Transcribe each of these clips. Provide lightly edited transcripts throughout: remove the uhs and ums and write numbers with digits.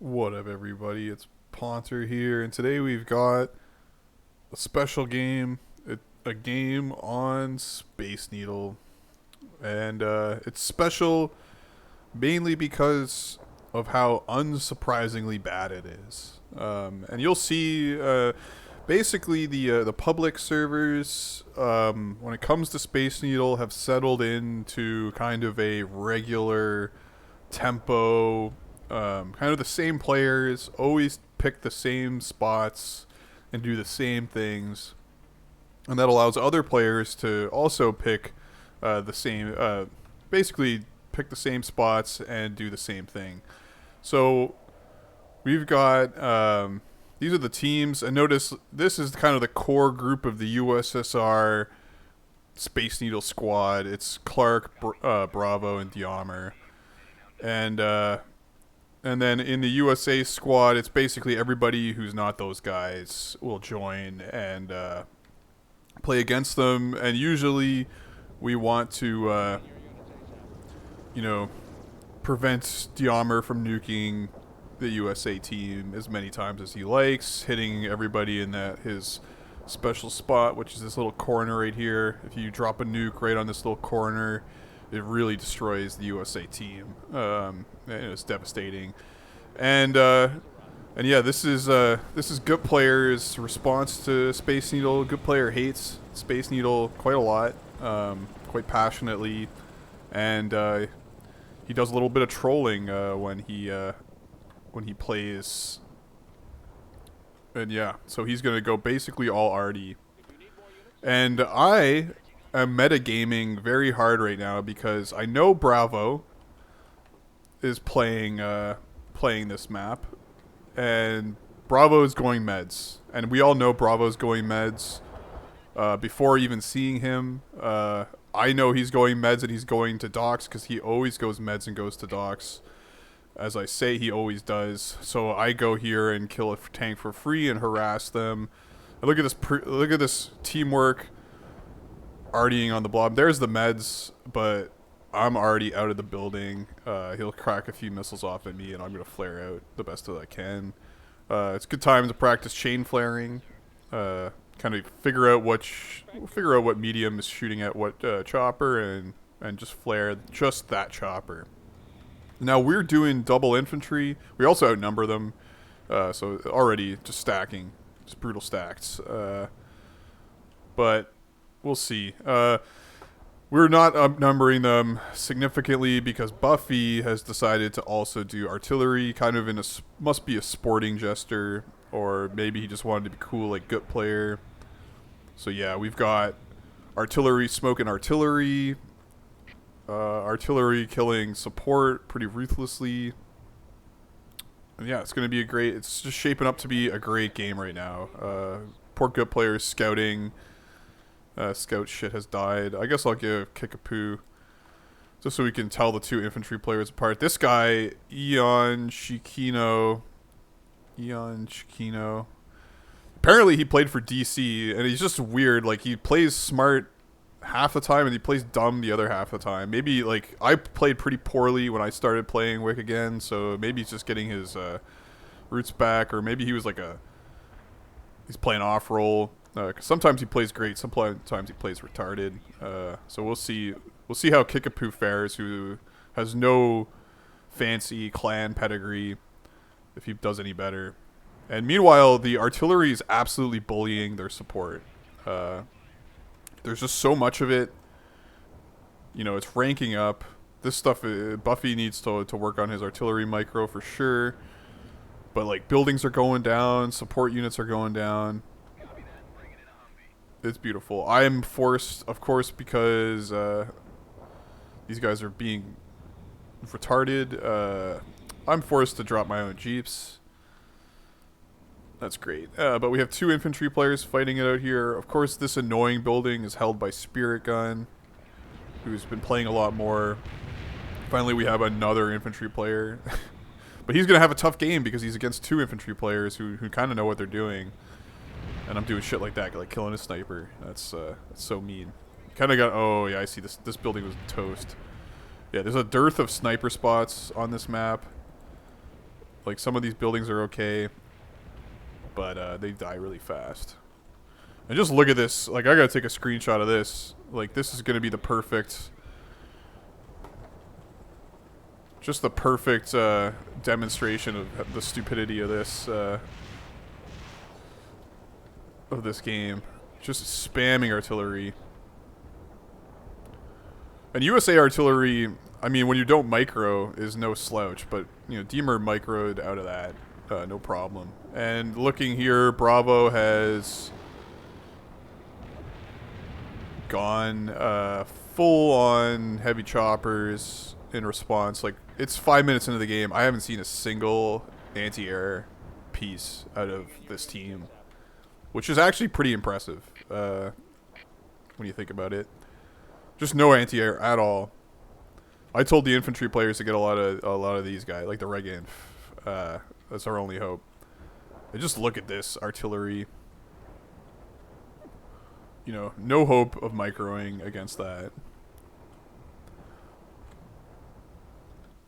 What up, everybody? It's Ponter here, and today we've got a special game, a game on Space Needle, and it's special mainly because of how unsurprisingly bad it is. And you'll see, basically the public servers, when it comes to Space Needle, have settled into kind of a regular tempo, kind of the same players, always pick the same spots and do the same things. And that allows other players to also pick the same, basically pick the same spots and do the same thing. So we've got, these are the teams, and notice this is kind of the core group of the USSR Space Needle squad. It's Clark, Bravo, and Diamer. And then in the USA squad, it's basically everybody who's not those guys will join and play against them. And usually, we want to, you know, prevent Diamer from nuking the USA team as many times as he likes, hitting everybody in that his special spot, which is this little corner right here. If you drop a nuke right on this little corner, it really destroys the USA team. And it's devastating. And yeah, this is Good Player's response to Space Needle. Good Player hates Space Needle quite a lot, quite passionately, and he does a little bit of trolling when he plays. And yeah, so he's gonna go basically all arty. And I am metagaming very hard right now because I know Bravo is playing this map, and Bravo is going meds, and we all know Bravo's going meds before even seeing him. I know he's going meds and he's going to docks because he always goes meds and goes to docks. As I say, he always does. So I go here and kill a tank for free and harass them. And look at this! Look at this teamwork, artying on the blob. There's the meds, but I'm already out of the building. He'll crack a few missiles off at me, and I'm gonna flare out the best that I can. It's a good time to practice chain flaring. Kind of figure out what medium is shooting at what chopper, and just flare just that chopper. Now we're doing double infantry. We also outnumber them, so already just stacking, just brutal stacks. But we'll see. We're not outnumbering them significantly because Buffy has decided to also do artillery, kind of must be a sporting jester, or maybe he just wanted to be cool like Good Player. So yeah, we've got artillery smoking artillery, artillery killing support pretty ruthlessly. And yeah, it's just shaping up to be a great game right now. Poor Good Player scouting. Scout shit has died. I guess I'll give Kickapoo just so we can tell the two infantry players apart. This guy, Eon Shikino. Apparently he played for DC, and he's just weird. Like, he plays smart half the time, and he plays dumb the other half the time. Maybe, like, I played pretty poorly when I started playing Wick again, so maybe he's just getting his roots back, or maybe he was like he's playing off-roll. Cause sometimes he plays great, sometimes he plays retarded. So we'll see how Kickapoo fares, who has no fancy clan pedigree, if he does any better. And meanwhile, the artillery is absolutely bullying their support. There's just so much of it. You know, it's ranking up. This stuff, Buffy needs to work on his artillery micro for sure. But like, buildings are going down, support units are going down. It's beautiful. I am forced, of course, because these guys are being retarded. I'm forced to drop my own jeeps. That's great. But we have two infantry players fighting it out here. Of course, this annoying building is held by Spirit Gun, who's been playing a lot more. Finally, we have another infantry player. But he's going to have a tough game because he's against two infantry players who kind of know what they're doing. And I'm doing shit like that, like killing a sniper. That's so mean. Kind of got... Oh, yeah, I see this. This building was toast. Yeah, there's a dearth of sniper spots on this map. Like, some of these buildings are okay, but they die really fast. And just look at this. Like, I gotta take a screenshot of this. Like, this is gonna be the perfect... Just the perfect demonstration of the stupidity of this game. Just spamming artillery. And USA artillery, I mean, when you don't micro, is no slouch. But, you know, Deemer microed out of that. No problem. And looking here, Bravo has gone full on heavy choppers in response. Like, it's 5 minutes into the game. I haven't seen a single anti-air piece out of this team, which is actually pretty impressive when you think about it. Just no anti-air at all. I told the infantry players to get a lot of these guys, like the Reg Inf. That's our only hope. And just look at this artillery. You know, no hope of microing against that.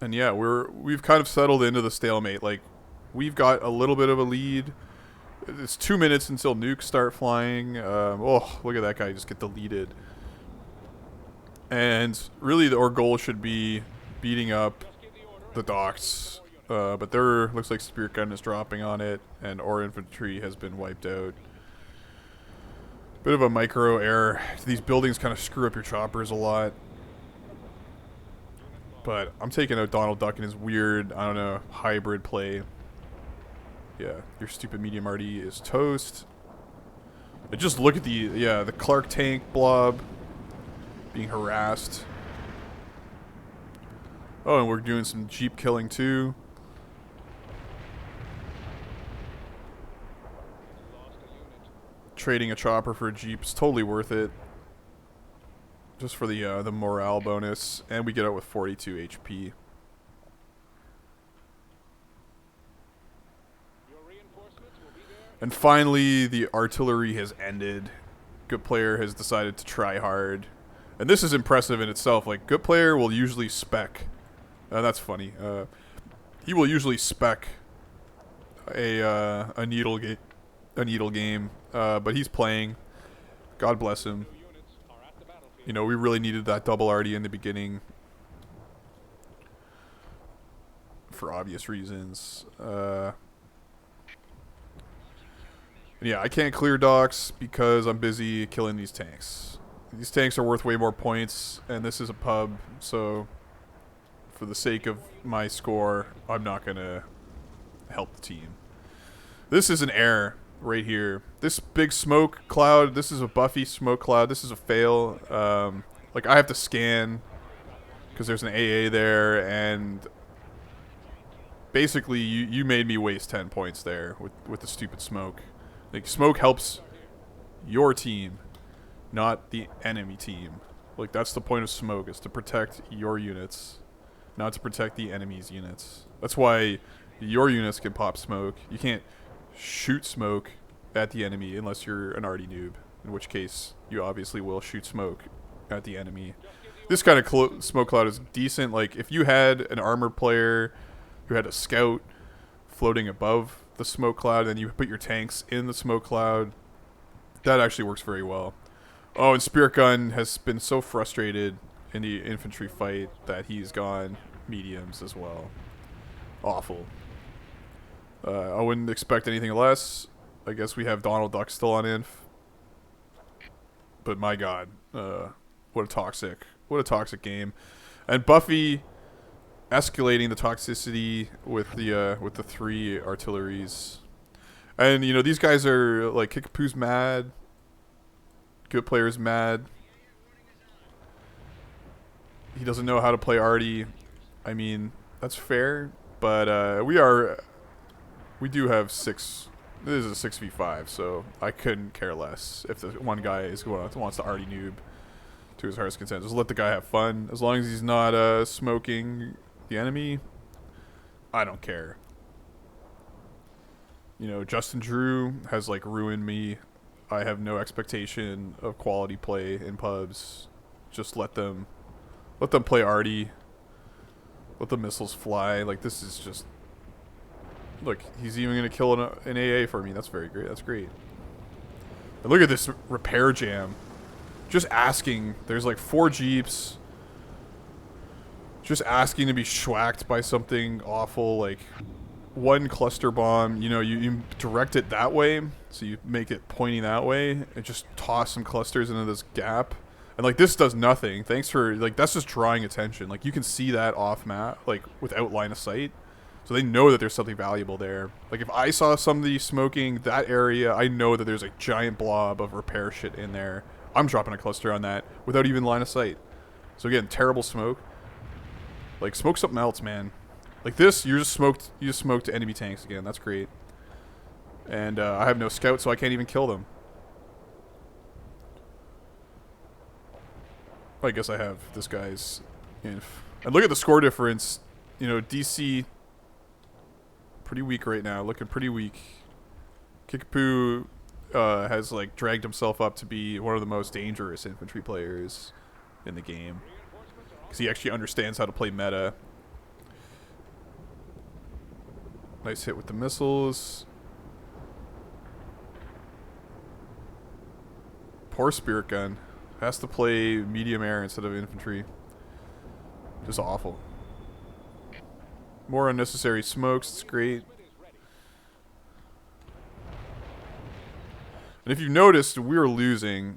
And yeah, we've kind of settled into the stalemate. Like, we've got a little bit of a lead. It's 2 minutes until nukes start flying. Oh, look at that guy just get deleted. And really, our goal should be beating up the docks. But there looks like Spirit Gun is dropping on it, and our infantry has been wiped out. Bit of a micro error. These buildings kind of screw up your choppers a lot. But I'm taking out Donald Duck and his weird, I don't know, hybrid play. Yeah, your stupid medium RD is toast. But just look at the Clark tank blob being harassed. Oh, and we're doing some Jeep killing too. Trading a chopper for a Jeep is totally worth it. Just for the morale bonus, and we get out with 42 HP. And finally, the artillery has ended. Good Player has decided to try hard, and this is impressive in itself. Like, Good Player will usually spec. That's funny. He will usually spec a needle game, but he's playing. God bless him. You know, we really needed that double RD in the beginning for obvious reasons. Yeah, I can't clear docks because I'm busy killing these tanks. These tanks are worth way more points, and this is a pub, so for the sake of my score, I'm not going to help the team. This is an error right here. This big smoke cloud, this is a Buffy smoke cloud. This is a fail. Like, I have to scan because there's an AA there, and basically you made me waste 10 points there with the stupid smoke. Like, smoke helps your team, not the enemy team. Like, that's the point of smoke, is to protect your units, not to protect the enemy's units. That's why your units can pop smoke. You can't shoot smoke at the enemy unless you're an arty noob, in which case you obviously will shoot smoke at the enemy. This kind of smoke cloud is decent. Like, if you had an armor player who had a scout floating above the smoke cloud and you put your tanks in the smoke cloud, that actually works very well. Oh, and Spirit Gun has been so frustrated in the infantry fight that he's gone mediums as well. Awful. I wouldn't expect anything less. I guess we have Donald Duck still on inf. But my god, what a toxic game. And Buffy escalating the toxicity with the 3 artilleries. And, you know, these guys are, like, Kickapoo's mad. Good Player's mad. He doesn't know how to play arty. I mean, that's fair. But we do have 6. This is a 6v5, so I couldn't care less if the one guy wants to arty noob to his heart's content. Just let the guy have fun. As long as he's not smoking the enemy, I don't care. You know, Justin Drew has, like, ruined me. I have no expectation of quality play in pubs. Just let them play arty. Let the missiles fly. Like, this is just Look, he's even going to kill an AA for me. That's very great. That's great. And look at this repair jam. Just asking. There's like 4 Jeeps. Just asking to be schwacked by something awful. Like 1 cluster bomb. You know, you direct it that way. So you make it pointing that way. And just toss some clusters into this gap. And like this does nothing. Thanks for, like, that's just drawing attention. Like you can see that off map, like without line of sight. So they know that there's something valuable there. Like if I saw somebody smoking that area, I know that there's a giant blob of repair shit in there. I'm dropping a cluster on that without even line of sight. So again, terrible smoke. Like smoke something else, man. Like this, you just smoked enemy tanks again. That's great. And I have no scout, so I can't even kill them. I guess I have this guy's inf. And look at the score difference. You know, DC pretty weak right now, looking pretty weak. Kickapoo has like dragged himself up to be one of the most dangerous infantry players in the game because he actually understands how to play meta. Nice hit with the missiles. Poor Spirit Gun. Has to play medium air instead of infantry. Just awful. More unnecessary smokes, it's great. And if you noticed, we were losing,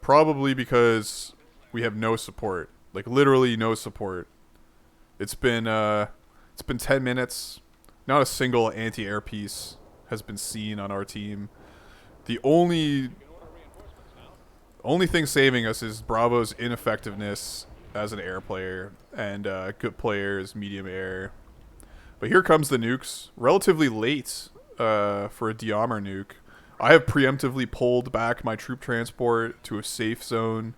probably because we have no support. Like literally no support. It's been 10 minutes. Not a single anti-air piece has been seen on our team. The only thing saving us is Bravo's ineffectiveness as an air player and good players, medium air. But here comes the nukes, relatively late for a Diamar nuke. I have preemptively pulled back my troop transport to a safe zone.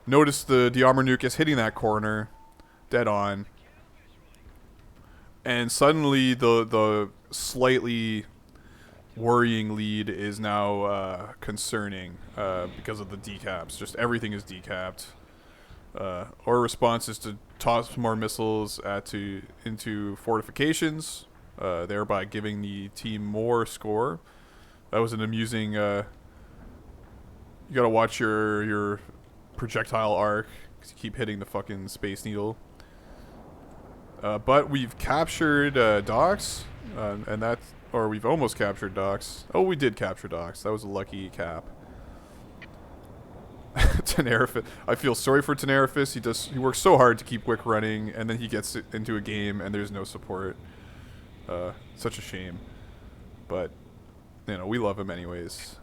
Notice the Diamar nuke is hitting that corner, dead on. And suddenly the slightly worrying lead is now concerning because of the decaps. Just everything is decapped. Our response is to toss more missiles into fortifications, thereby giving the team more score. That was an amusing. You gotta watch your projectile arc because you keep hitting the fucking Space Needle. But we've captured docks, and that's, or we've almost captured docks. Oh, we did capture docks. That was a lucky cap. Tenerifis. I feel sorry for Tenerifis. He works so hard to keep Wick running, and then he gets into a game and there's no support. Such a shame. But you know, we love him anyways.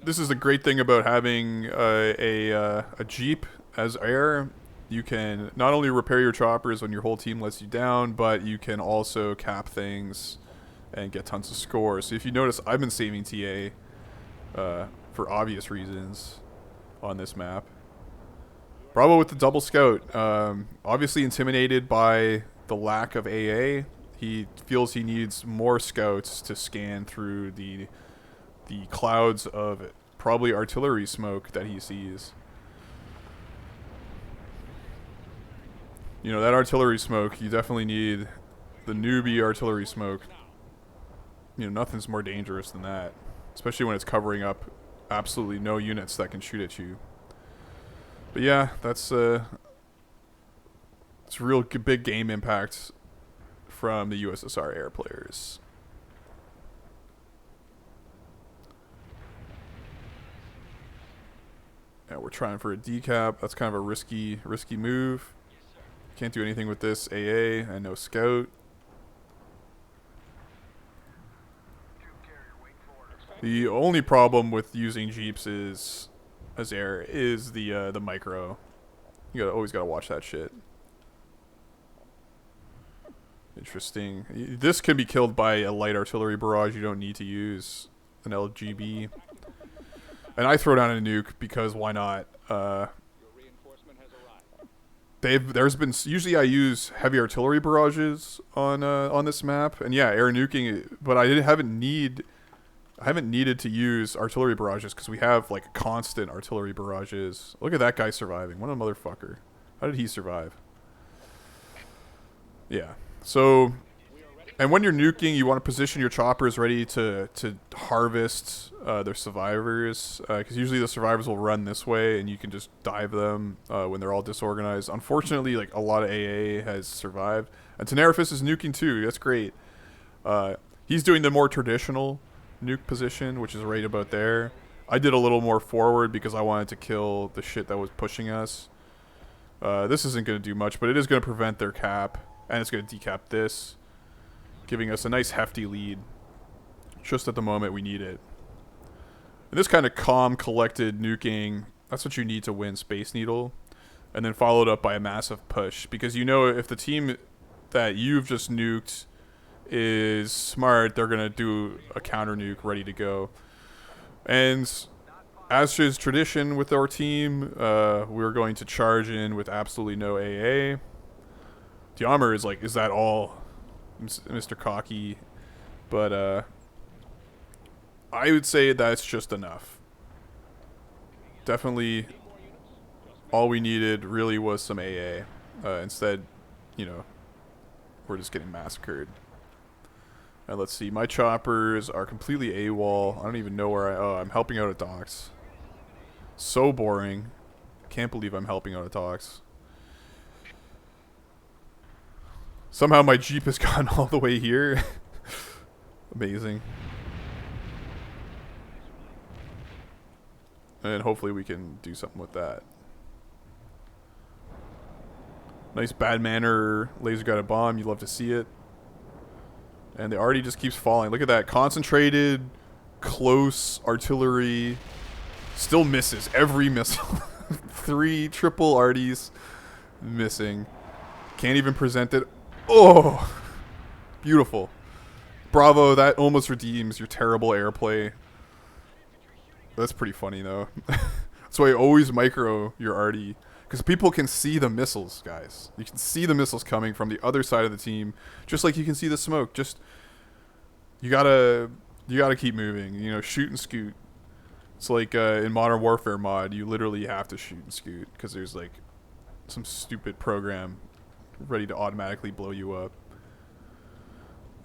This is the great thing about having a Jeep as air. You can not only repair your choppers when your whole team lets you down, but you can also cap things and get tons of scores. So if you notice, I've been saving TA for obvious reasons on this map. Bravo with the double scout. Obviously intimidated by the lack of AA. He feels he needs more scouts to scan through the clouds of probably artillery smoke that he sees. You know, that artillery smoke, you definitely need the newbie artillery smoke. You know, nothing's more dangerous than that. Especially when it's covering up absolutely no units that can shoot at you. But yeah, that's it's real big game impact from the USSR air players. Yeah, we're trying for a decap. That's kind of a risky move. Can't do anything with this AA and no scout. The only problem with using Jeeps as air is the micro. You always gotta watch that shit. Interesting. This can be killed by a light artillery barrage. You don't need to use an LGB. And I throw down a nuke because why not? There's been, usually I use heavy artillery barrages on this map, and yeah, air nuking. But I haven't needed to use artillery barrages because we have like constant artillery barrages. Look at that guy surviving. What a motherfucker! How did he survive? Yeah. So, and when you're nuking, you want to position your choppers ready to harvest their survivors, because usually the survivors will run this way, and you can just dive them when they're all disorganized. Unfortunately, like a lot of AA has survived, and Tenerifis is nuking too. That's great. He's doing the more traditional nuke position, which is right about there. I did a little more forward because I wanted to kill the shit that was pushing us. This isn't going to do much, but it is going to prevent their cap, and it's going to decap this, giving us a nice hefty lead just at the moment we need it. And this kind of calm, collected nuking, that's what you need to win Space Needle, and then followed up by a massive push, because you know if the team that you've just nuked is smart, they're going to do a counter nuke ready to go. And as is tradition with our team, we're going to charge in with absolutely no AA. Diamr is like, is that all, Mr. Cocky? But I would say that's just enough. Definitely all we needed really was some AA. Instead, you know, we're just getting massacred. And let's see, my choppers are completely AWOL. I don't even know where I'm helping out at docks. So boring. Can't believe I'm helping out at docks. Somehow my Jeep has gone all the way here. Amazing. And hopefully we can do something with that. Nice bad manner laser guided bomb. You love to see it. And the arty just keeps falling. Look at that. Concentrated, close artillery. Still misses every missile. 3 triple arties missing. Can't even present it. Oh! Beautiful. Bravo, that almost redeems your terrible airplay. That's pretty funny, though. That's why you always micro your arty. Because people can see the missiles, guys. You can see the missiles coming from the other side of the team, just like you can see the smoke. Just you gotta keep moving. You know, shoot and scoot. It's like in Modern Warfare mod, you literally have to shoot and scoot because there's like some stupid program ready to automatically blow you up.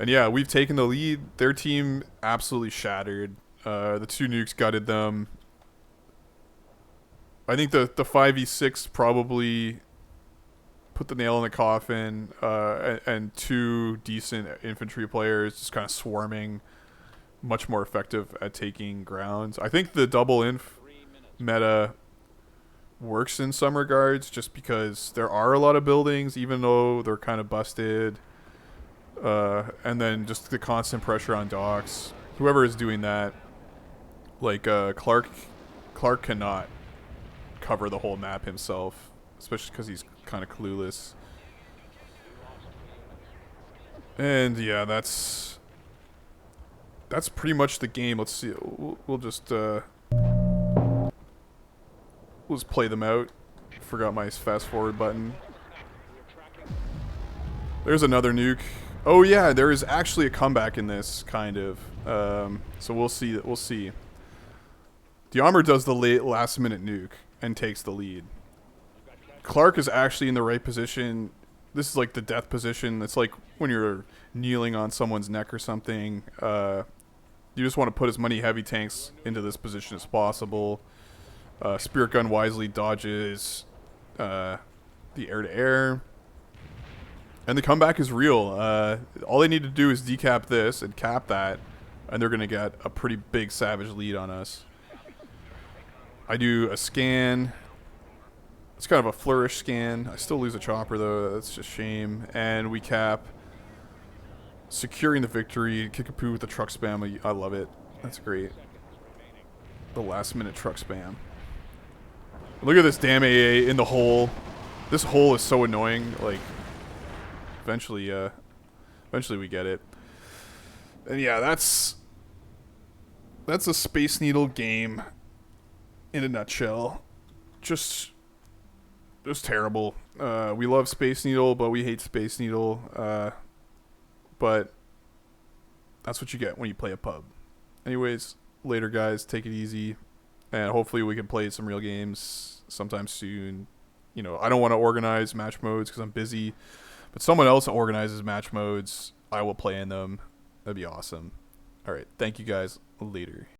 And yeah, we've taken the lead. Their team absolutely shattered. The 2 nukes gutted them. I think the 5v6 probably put the nail in the coffin, and 2 decent infantry players just kind of swarming, much more effective at taking grounds. I think the double inf meta works in some regards just because there are a lot of buildings, even though they're kind of busted, and then just the constant pressure on docks. Whoever is doing that, like Clark cannot cover the whole map himself, especially because he's kind of clueless. And yeah, that's pretty much the game. Let's see. We'll just play them out. Forgot my fast forward button. There's another nuke. Oh yeah, there is actually a comeback in this, kind of. So we'll see. We'll see. Diamr does the last minute nuke and takes the lead. Clark is actually in the right position. This is like the death position. It's like when you're kneeling on someone's neck or something. You just want to put as many heavy tanks into this position as possible. Spirit Gun wisely dodges the air-to-air. And the comeback is real. All they need to do is decap this and cap that, and they're going to get a pretty big savage lead on us. I do a scan. It's kind of a flourish scan. I still lose a chopper, though. That's just shame. And we cap. Securing the victory. Kickapoo with the truck spam. I love it. That's great. The last minute truck spam. Look at this damn AA in the hole. This hole is so annoying. Like, eventually we get it. And yeah, that's a Space Needle game in a nutshell. Just terrible. We love Space Needle, but we hate Space Needle. But that's what you get when you play a pub. Anyways, later guys, take it easy. And hopefully we can play some real games sometime soon. You know, I don't want to organize match modes because I'm busy. But someone else organizes match modes, I will play in them. That'd be awesome. All right, thank you guys. Later.